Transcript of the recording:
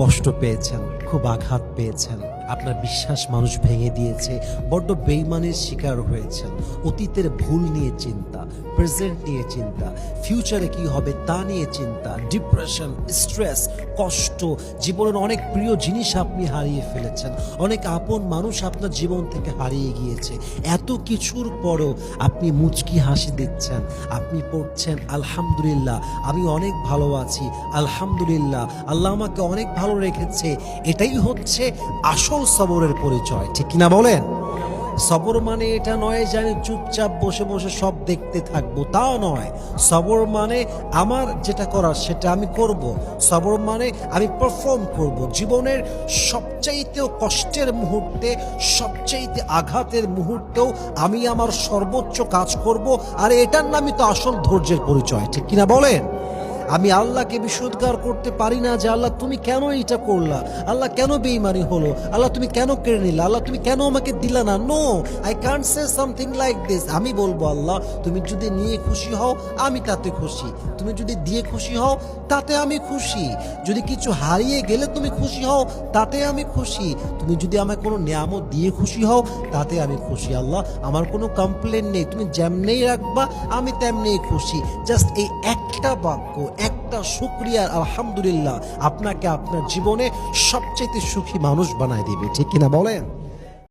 কষ্ট পেয়েছেন, খুব আঘাত পেয়েছেন, আপনার বিশ্বাস মানুষ ভেঙে দিয়েছে, বড্ড বেইমানের শিকার হয়েছেন, অতীতের ভুল নিয়ে চিন্তা, প্রেজেন্ট নিয়ে চিন্তা, ফিউচারে কি হবে তা নিয়ে চিন্তা, ডিপ্রেশন, স্ট্রেস, কষ্ট, জীবনের অনেক প্রিয় জিনিস আপনি হারিয়ে ফেলেছেন, অনেক আপন মানুষ আপনার জীবন থেকে হারিয়ে গিয়েছে। এত কিছুর পরও আপনি মুচকি হাসি দিচ্ছেন, আপনি পড়ছেন আলহামদুলিল্লাহ, আমি অনেক ভালো আছি, আলহামদুলিল্লাহ, আল্লাহ আমাকে অনেক ভালো রেখেছে। এটাই হচ্ছে আসল সবরের পরিচয়, ঠিক কিনা বলেন? সবর মানে এটা নয় যে আমি চুপচাপ বসে বসে সব দেখতে থাকবো, তাও নয়। সবর মানে আমার যেটা করার সেটা আমি করব। সবর মানে আমি পারফর্ম করব। জীবনের সবচাইতেও কষ্টের মুহূর্তে, সবচাইতে আঘাতের মুহূর্তেও আমি আমার সর্বোচ্চ কাজ করব। আর এটার নামই তো আসল ধৈর্যের পরিচয়, ঠিক কিনা বলেন? আমি আল্লাহকে বিশুদ্ধার করতে পারি না যে আল্লাহ তুমি কেন এটা করলা, আল্লাহ কেন বেঈমানি হলো, আল্লাহ তুমি কেন কেড়ে নিলা, আল্লাহ তুমি কেন আমাকে দিলা না। No, I can't say something like this. আমি বলবো আল্লাহ তুমি যদি নিয়ে খুশি হও আমি তাতে খুশি, তুমি যদি দিয়ে খুশি হও তাতে আমি খুশি, যদি কিছু হারিয়ে গেলে তুমি খুশি হও তাতে আমি খুশি, তুমি যদি আমায় কোনো নিয়ামত দিয়ে খুশি হও তাতে আমি খুশি। আল্লাহ আমার কোনো কমপ্লেন নেই, তুমি যেমনেই রাখবা আমি তেমনেই খুশি। জাস্ট এই একটা বাক্য, একটা শুকরিয়া আলহামদুলিল্লাহ আপনাকে আপনার জীবনে সবচেয়ে সুখী মানুষ বানায় দিবে, ঠিক কিনা বলেন?